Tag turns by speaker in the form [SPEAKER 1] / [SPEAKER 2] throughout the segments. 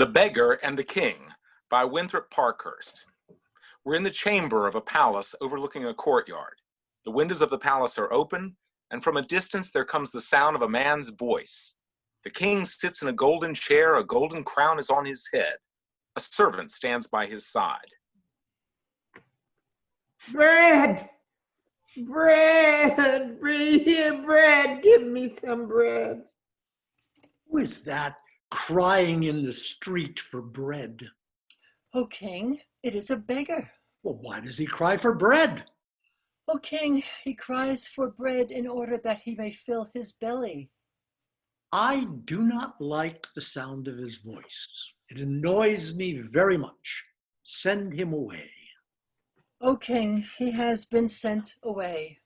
[SPEAKER 1] The Beggar and the King by Winthrop Parkhurst. We're in the chamber of a palace overlooking a courtyard. The windows of the palace are open, and from a distance there comes the sound of a man's voice. The king sits in a golden chair, a golden crown is on his head. A servant stands by his side.
[SPEAKER 2] Bread! Bread! Bring here bread! Give me some bread.
[SPEAKER 3] Who is that crying in the street for bread?
[SPEAKER 4] O king, it is a beggar.
[SPEAKER 3] Well, why does he cry for bread?
[SPEAKER 4] O king, he cries for bread in order that he may fill his belly.
[SPEAKER 3] I do not like the sound of his voice. It annoys me very much. Send him away.
[SPEAKER 4] O king, he has been sent away.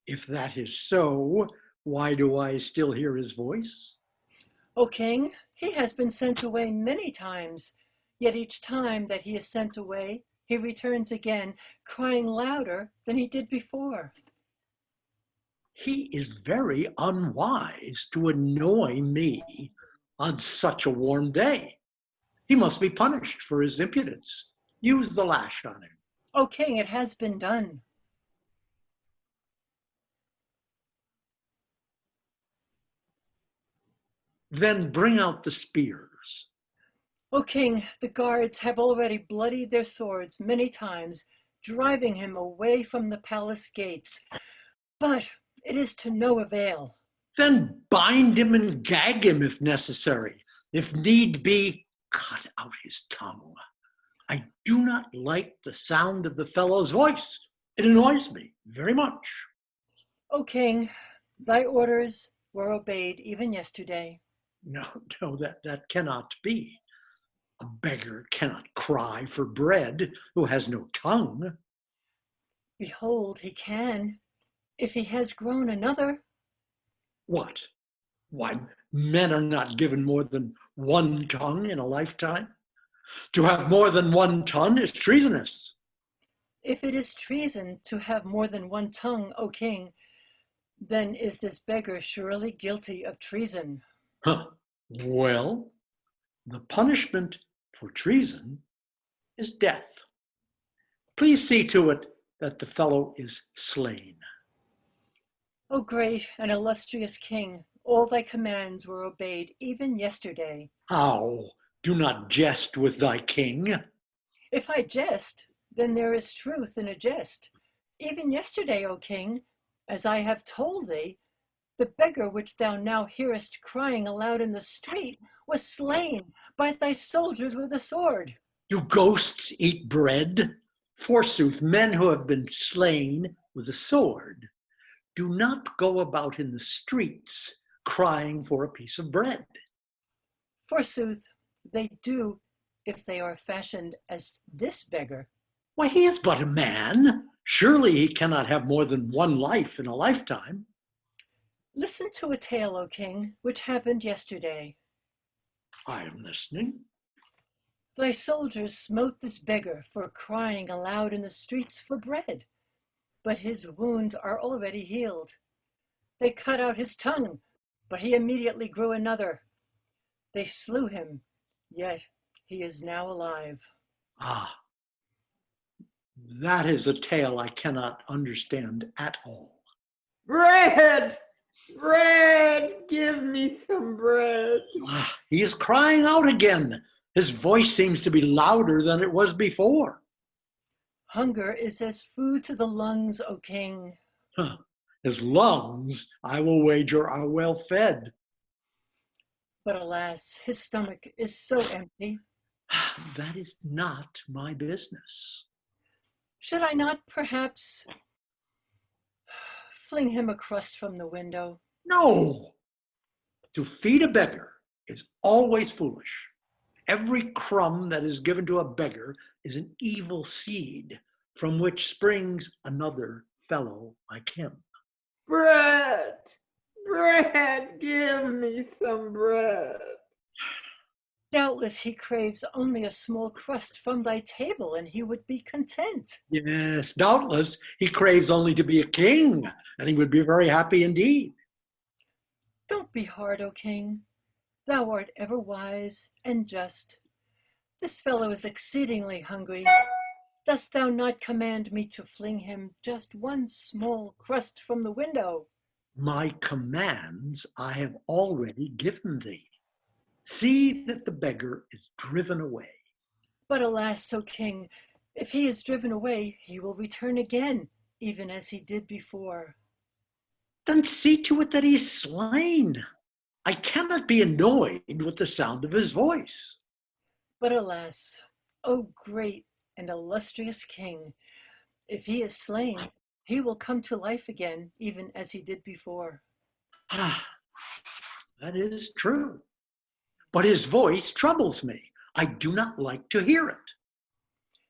[SPEAKER 3] If that is so, why do I still hear his voice?
[SPEAKER 4] O king, he has been sent away many times, yet each time that he is sent away, he returns again, crying louder than he did before.
[SPEAKER 3] He is very unwise to annoy me on such a warm day. He must be punished for his impudence. Use the lash on him.
[SPEAKER 4] O king, it has been done.
[SPEAKER 3] Then bring out the spears.
[SPEAKER 4] O king, the guards have already bloodied their swords many times, driving him away from the palace gates. But it is to no avail.
[SPEAKER 3] Then bind him and gag him if necessary. If need be, cut out his tongue. I do not like the sound of the fellow's voice. It annoys me very much.
[SPEAKER 4] O king, thy orders were obeyed even yesterday.
[SPEAKER 3] No, that cannot be. A beggar cannot cry for bread who has no tongue.
[SPEAKER 4] Behold, he can, if he has grown another.
[SPEAKER 3] What? Why, men are not given more than one tongue in a lifetime. To have more than one tongue is treasonous.
[SPEAKER 4] If it is treason to have more than one tongue, O king, then is this beggar surely guilty of treason.
[SPEAKER 3] Well, the punishment for treason is death. Please see to it that the fellow is slain.
[SPEAKER 4] O great and illustrious king, all thy commands were obeyed even yesterday.
[SPEAKER 3] How? Do not jest with thy king.
[SPEAKER 4] If I jest, then there is truth in a jest. Even yesterday, O king, as I have told thee, the beggar which thou now hearest crying aloud in the street was slain by thy soldiers with a sword.
[SPEAKER 3] Do ghosts eat bread? Forsooth, men who have been slain with a sword do not go about in the streets crying for a piece of bread.
[SPEAKER 4] Forsooth, they do if they are fashioned as this beggar.
[SPEAKER 3] Why, he is but a man. Surely he cannot have more than one life in a lifetime.
[SPEAKER 4] Listen to a tale, O king, which happened yesterday.
[SPEAKER 3] I am listening.
[SPEAKER 4] Thy soldiers smote this beggar for crying aloud in the streets for bread, but his wounds are already healed. They cut out his tongue, but he immediately grew another. They slew him, yet he is now alive.
[SPEAKER 3] Ah, that is a tale I cannot understand at all.
[SPEAKER 2] Bread! Bread! Give me some bread.
[SPEAKER 3] Ah, he is crying out again. His voice seems to be louder than it was before.
[SPEAKER 4] Hunger is as food to the lungs, O king.
[SPEAKER 3] His lungs, I will wager, are well fed.
[SPEAKER 4] But alas, his stomach is so empty.
[SPEAKER 3] That is not my business.
[SPEAKER 4] Should I not perhaps fling him a crust from the window?
[SPEAKER 3] No! To feed a beggar is always foolish. Every crumb that is given to a beggar is an evil seed from which springs another fellow like him.
[SPEAKER 2] Bread! Bread! Give me some bread.
[SPEAKER 4] Doubtless he craves only a small crust from thy table, and he would be content.
[SPEAKER 3] Yes, doubtless he craves only to be a king, and he would be very happy indeed.
[SPEAKER 4] Don't be hard, O king. Thou art ever wise and just. This fellow is exceedingly hungry. Dost thou not command me to fling him just one small crust from the window?
[SPEAKER 3] My commands I have already given thee. See that the beggar is driven away.
[SPEAKER 4] But alas, O king, if he is driven away, he will return again, even as he did before.
[SPEAKER 3] Then see to it that he is slain. I cannot be annoyed with the sound of his voice.
[SPEAKER 4] But alas, O great and illustrious king, if he is slain, he will come to life again, even as he did before.
[SPEAKER 3] Ah, that is true. But his voice troubles me. I do not like to hear it.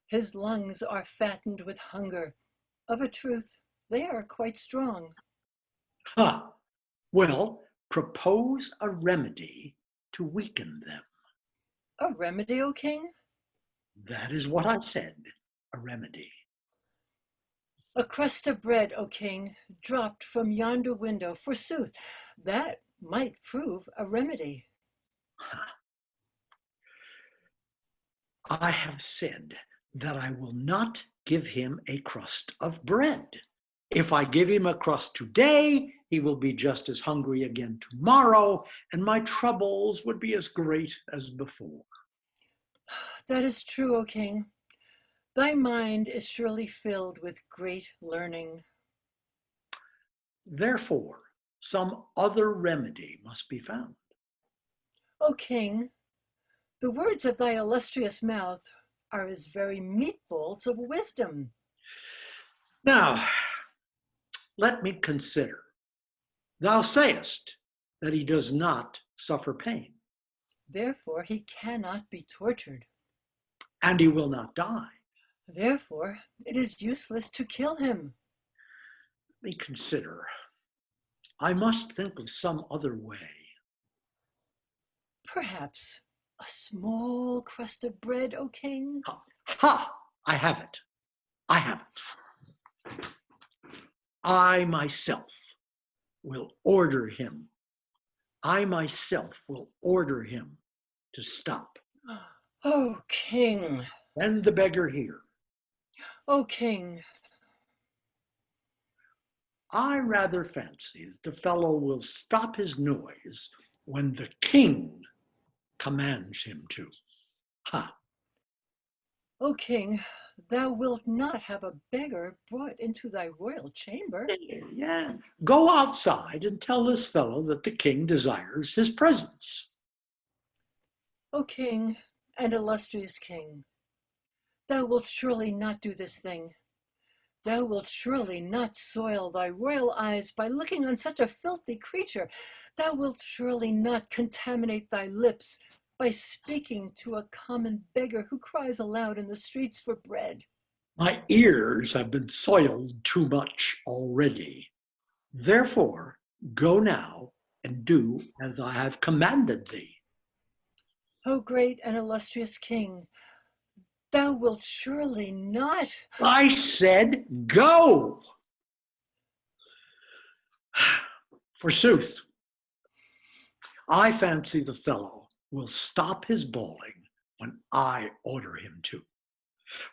[SPEAKER 4] His lungs are fattened with hunger. Of a truth, they are quite strong.
[SPEAKER 3] Ha! Well, propose a remedy to weaken them.
[SPEAKER 4] A remedy, O king?
[SPEAKER 3] That is what I said, a remedy.
[SPEAKER 4] A crust of bread, O king, dropped from yonder window, forsooth, that might prove a remedy.
[SPEAKER 3] I have said that I will not give him a crust of bread. If I give him a crust today, he will be just as hungry again tomorrow, and my troubles would be as great as before.
[SPEAKER 4] That is true, O king. Thy mind is surely filled with great learning.
[SPEAKER 3] Therefore, some other remedy must be found.
[SPEAKER 4] O king, the words of thy illustrious mouth are as very meatballs of wisdom.
[SPEAKER 3] Now, let me consider. Thou sayest that he does not suffer pain,
[SPEAKER 4] Therefore, he cannot be tortured.
[SPEAKER 3] and he will not die.
[SPEAKER 4] Therefore, it is useless to kill him.
[SPEAKER 3] Let me consider. I must think of some other way.
[SPEAKER 4] Perhaps a small crust of bread, O king?
[SPEAKER 3] Ha! I have it. I have it. I myself will order him. I myself will order him to stop.
[SPEAKER 4] O king,
[SPEAKER 3] Send the beggar here.
[SPEAKER 4] O king,
[SPEAKER 3] I rather fancy that the fellow will stop his noise when the king commands him to. Ha!
[SPEAKER 4] O king, thou wilt not have a beggar brought into thy royal chamber.
[SPEAKER 3] Yeah. Go outside and tell this fellow that the king desires his presence.
[SPEAKER 4] O king and illustrious king, thou wilt surely not do this thing. Thou wilt surely not soil thy royal eyes by looking on such a filthy creature. Thou wilt surely not contaminate thy lips by speaking to a common beggar who cries aloud in the streets for bread.
[SPEAKER 3] My ears have been soiled too much already. Therefore, go now and do as I have commanded thee.
[SPEAKER 4] O great and illustrious king, thou wilt surely not.
[SPEAKER 3] I said, go! Forsooth, I fancy the fellow will stop his bawling when I order him to.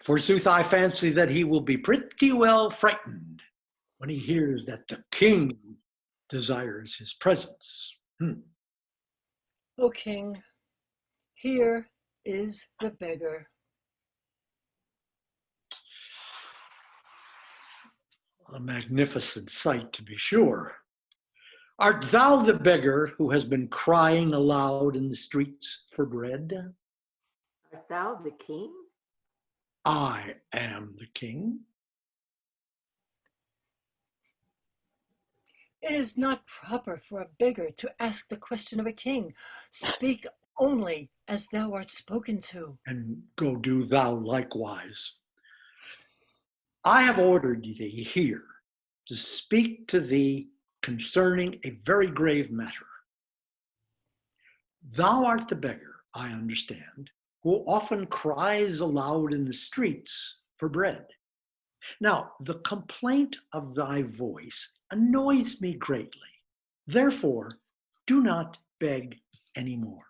[SPEAKER 3] Forsooth, I fancy that he will be pretty well frightened when he hears that the king desires his presence.
[SPEAKER 4] O king, here is the beggar.
[SPEAKER 3] A magnificent sight, to be sure. Art thou the beggar who has been crying aloud in the streets for bread?
[SPEAKER 2] Art thou the king?
[SPEAKER 3] I am the king.
[SPEAKER 4] It is not proper for a beggar to ask the question of a king. Speak only as thou art spoken to.
[SPEAKER 3] And go do thou likewise. I have ordered thee here to speak to thee concerning a very grave matter. Thou art the beggar, I understand, who often cries aloud in the streets for bread. Now, the complaint of thy voice annoys me greatly. Therefore, do not beg anymore.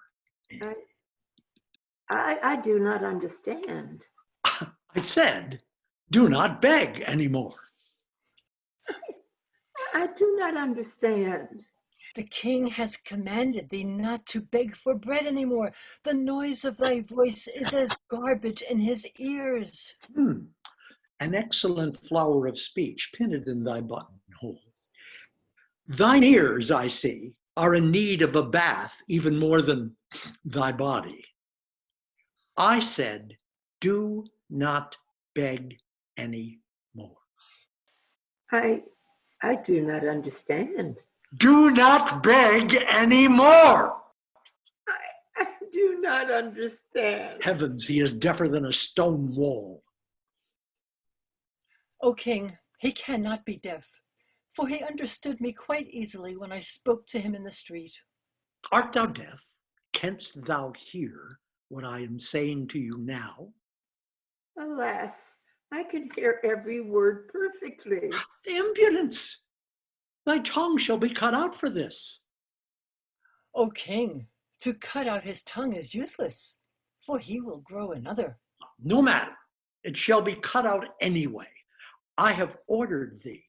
[SPEAKER 2] I do not understand.
[SPEAKER 3] I said, do not beg anymore.
[SPEAKER 2] I do not understand.
[SPEAKER 4] The king has commanded thee not to beg for bread anymore. The noise of thy voice is as garbage in his ears.
[SPEAKER 3] An excellent flower of speech, pin it in thy buttonhole. Thine ears, I see, are in need of a bath even more than thy body. I said, do not beg any more.
[SPEAKER 2] I do not understand.
[SPEAKER 3] Do not beg any more.
[SPEAKER 2] I do not understand.
[SPEAKER 3] Heavens, he is deafer than a stone wall.
[SPEAKER 4] O king, he cannot be deaf, for he understood me quite easily when I spoke to him in the street.
[SPEAKER 3] Art thou deaf? Canst thou hear what I am saying to you now?
[SPEAKER 2] Alas, I can hear every word perfectly.
[SPEAKER 3] The impudence! Thy tongue shall be cut out for this.
[SPEAKER 4] O king, to cut out his tongue is useless, for he will grow another.
[SPEAKER 3] No matter, it shall be cut out anyway. I have ordered thee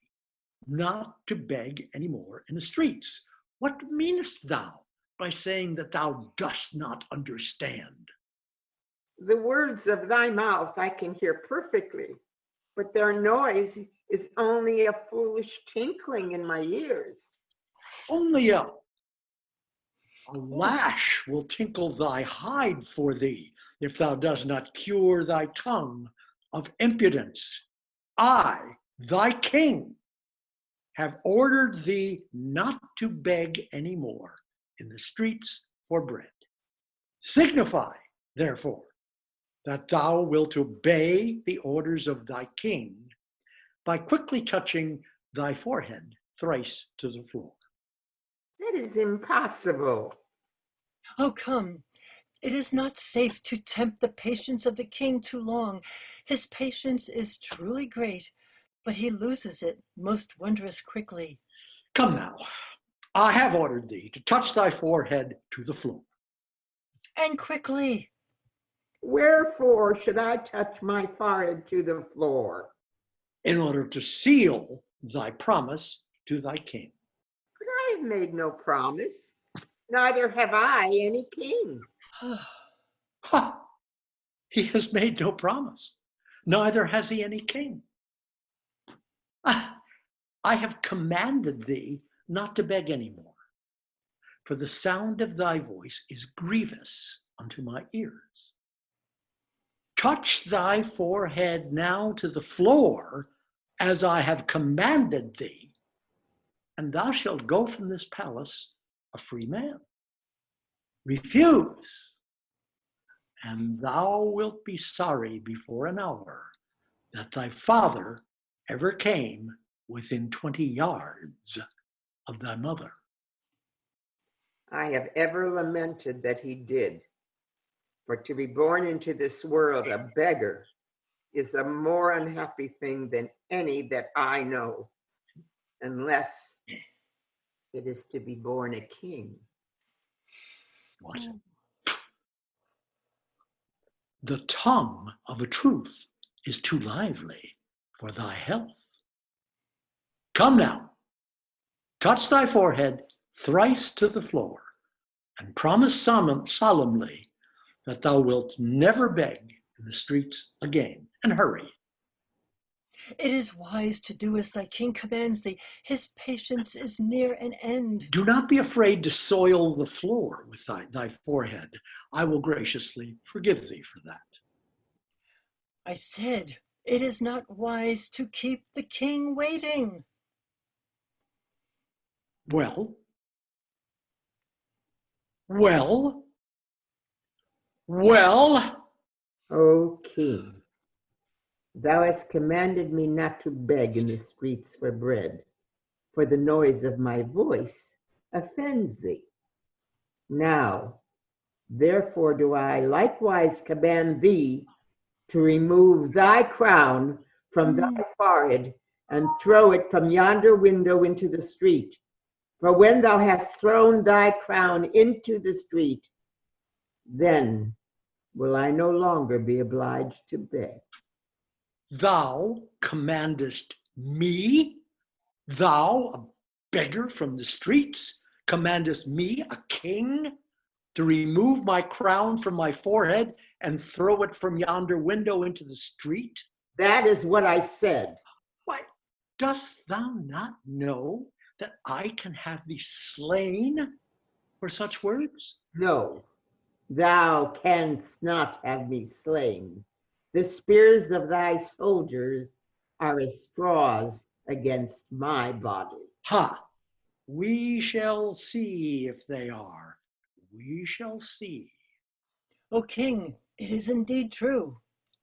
[SPEAKER 3] not to beg any more in the streets. What meanest thou by saying that thou dost not understand?
[SPEAKER 2] The words of thy mouth I can hear perfectly, but their noise is only a foolish tinkling in my ears.
[SPEAKER 3] Only a lash will tinkle thy hide for thee if thou dost not cure thy tongue of impudence. I, thy king, have ordered thee not to beg any more in the streets for bread. Signify, therefore, that thou wilt obey the orders of thy king by quickly touching thy forehead thrice to the floor.
[SPEAKER 2] That is impossible.
[SPEAKER 4] Oh, come. It is not safe to tempt the patience of the king too long. His patience is truly great, but he loses it most wondrous quickly.
[SPEAKER 3] Come now, I have ordered thee to touch thy forehead to the floor.
[SPEAKER 4] And quickly.
[SPEAKER 2] Wherefore should I touch my forehead to the floor?
[SPEAKER 3] In order to seal thy promise to thy king.
[SPEAKER 2] But I have made no promise, neither have I any king.
[SPEAKER 3] Ha! He has made no promise, neither has he any king. I have commanded thee not to beg any more, for the sound of thy voice is grievous unto my ears. Touch thy forehead now to the floor, as I have commanded thee, and thou shalt go from this palace a free man. Refuse, and thou wilt be sorry before an hour that thy father ever came within 20 yards of thy mother.
[SPEAKER 2] I have ever lamented that he did. For to be born into this world a beggar is a more unhappy thing than any that I know, unless it is to be born a king.
[SPEAKER 3] What? The tongue of a truth is too lively for thy health. Come now, touch thy forehead thrice to the floor, and promise solemnly that thou wilt never beg in the streets again. And hurry.
[SPEAKER 4] It is wise to do as thy king commands thee. His patience is near an end.
[SPEAKER 3] Do not be afraid to soil the floor with thy forehead. I will graciously forgive thee for that.
[SPEAKER 4] I said, it is not wise to keep the king waiting.
[SPEAKER 3] Well?
[SPEAKER 2] O king, thou hast commanded me not to beg in the streets for bread, for the noise of my voice offends thee. Now, therefore do I likewise command thee to remove thy crown from thy forehead and throw it from yonder window into the street, For when thou hast thrown thy crown into the street, then will I no longer be obliged to beg.
[SPEAKER 3] Thou commandest me, thou, a beggar from the streets, commandest me, a king, to remove my crown from my forehead and throw it from yonder window into the street?
[SPEAKER 2] That is what I said.
[SPEAKER 3] Why, dost thou not know that I can have thee slain for such words?
[SPEAKER 2] No, thou canst not have me slain. The spears of thy soldiers are as straws against my body.
[SPEAKER 3] Ha! We shall see if they are. We shall see.
[SPEAKER 4] O king, it is indeed true.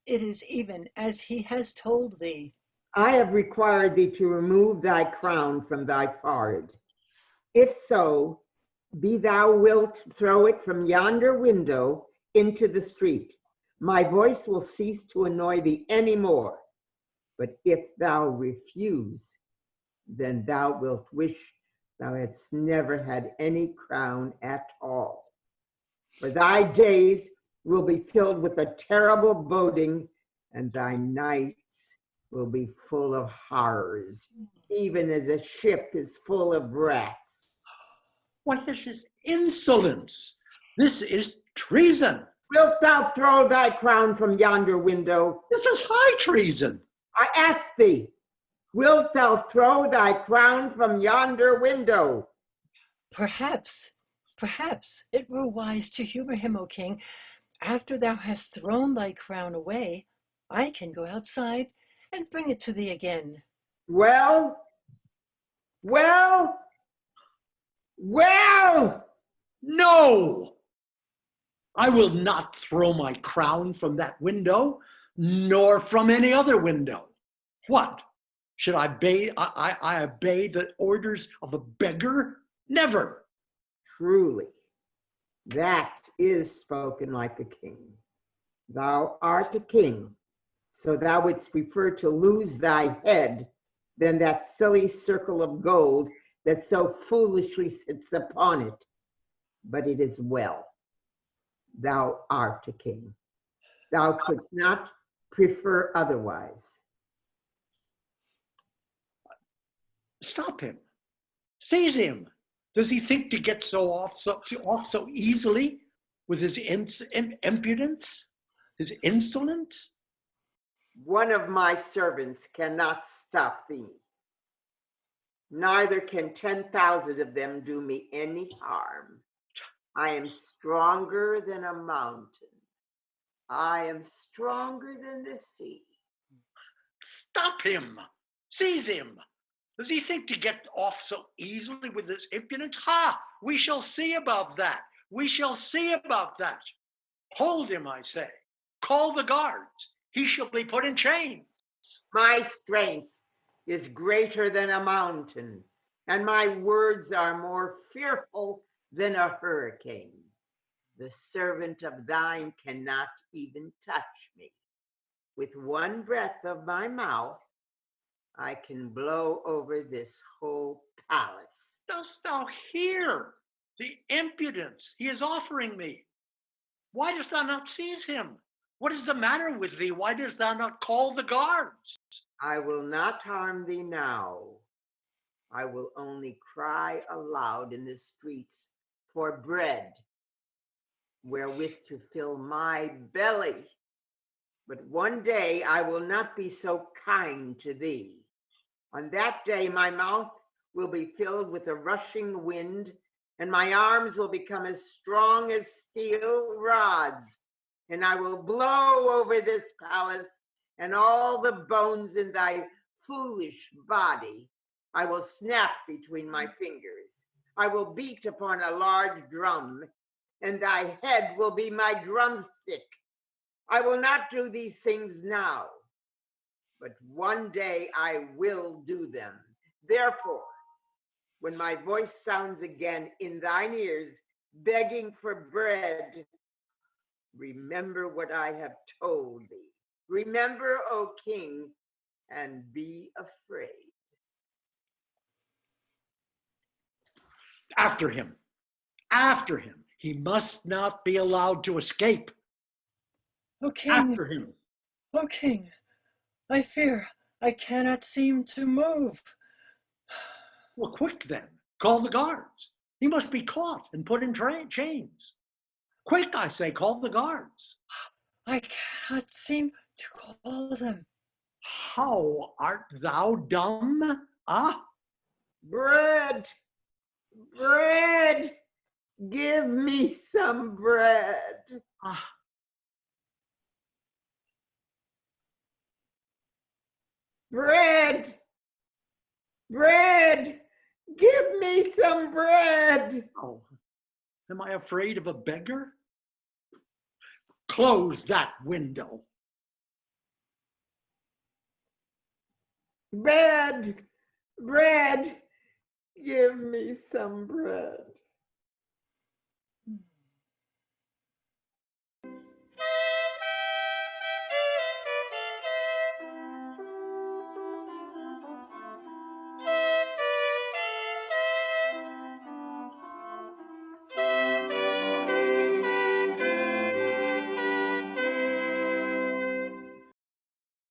[SPEAKER 4] It is even as he has told thee.
[SPEAKER 2] I have required thee to remove thy crown from thy forehead. If so, be thou wilt throw it from yonder window into the street. My voice will cease to annoy thee any more. But if thou refuse, then thou wilt wish thou hadst never had any crown at all. For thy days will be filled with a terrible boding, and thy nights will be full of horrors, even as a ship is full of rats.
[SPEAKER 3] What is this insolence? This is treason.
[SPEAKER 2] Wilt thou throw thy crown from yonder window?
[SPEAKER 3] This is high treason.
[SPEAKER 2] I ask thee, wilt thou throw thy crown from yonder window?
[SPEAKER 4] Perhaps it were wise to humor him, O king. After thou hast thrown thy crown away, I can go outside and bring it to thee again.
[SPEAKER 2] Well,
[SPEAKER 3] No! I will not throw my crown from that window, nor from any other window. What? Should I obey the orders of a beggar? Never.
[SPEAKER 2] truly, that is spoken like a king. Thou art a king, so thou wouldst prefer to lose thy head than that silly circle of gold that so foolishly sits upon it. But it is well. Thou art a king. Thou couldst not prefer otherwise.
[SPEAKER 3] Stop him. Seize him. Does he think to get off so easily with his impudence, his insolence?
[SPEAKER 2] One of my servants cannot stop thee. Neither can 10,000 of them do me any harm. I am stronger than a mountain. I am stronger than the sea.
[SPEAKER 3] Stop him. Seize him. Does he think to get off so easily with his impudence? Ha! We shall see about that. We shall see about that. Hold him, I say. Call the guards. He shall be put in chains.
[SPEAKER 2] My strength is greater than a mountain, and my words are more fearful than a hurricane. The servant of thine cannot even touch me. With one breath of my mouth, I can blow over this whole palace.
[SPEAKER 3] Dost thou hear the impudence he is offering me? Why dost thou not seize him? What is the matter with thee? Why dost thou not call the guards?
[SPEAKER 2] I will not harm thee now. I will only cry aloud in the streets for bread, wherewith to fill my belly. But one day I will not be so kind to thee. On that day my mouth will be filled with a rushing wind, and my arms will become as strong as steel rods, and I will blow over this palace and all the bones in thy foolish body. I will snap between my fingers. I will beat upon a large drum, and thy head will be my drumstick. I will not do these things now, but one day I will do them. Therefore, when my voice sounds again in thine ears, begging for bread, remember what I have told thee. Remember, O king, and be afraid.
[SPEAKER 3] After him. After him. He must not be allowed to escape.
[SPEAKER 4] O king,
[SPEAKER 3] After him.
[SPEAKER 4] O king, I fear I cannot seem to move.
[SPEAKER 3] Well, quick then. Call the guards. He must be caught and put in chains. Quick, I say, call the guards.
[SPEAKER 4] I cannot seem to call them.
[SPEAKER 3] How art thou dumb? Ah?
[SPEAKER 2] Bread! Bread! Give me some bread.
[SPEAKER 3] Ah.
[SPEAKER 2] Bread! Bread! Give me some bread.
[SPEAKER 3] Oh, am I afraid of a beggar? Close that window.
[SPEAKER 2] Bread! Bread! Give me some bread.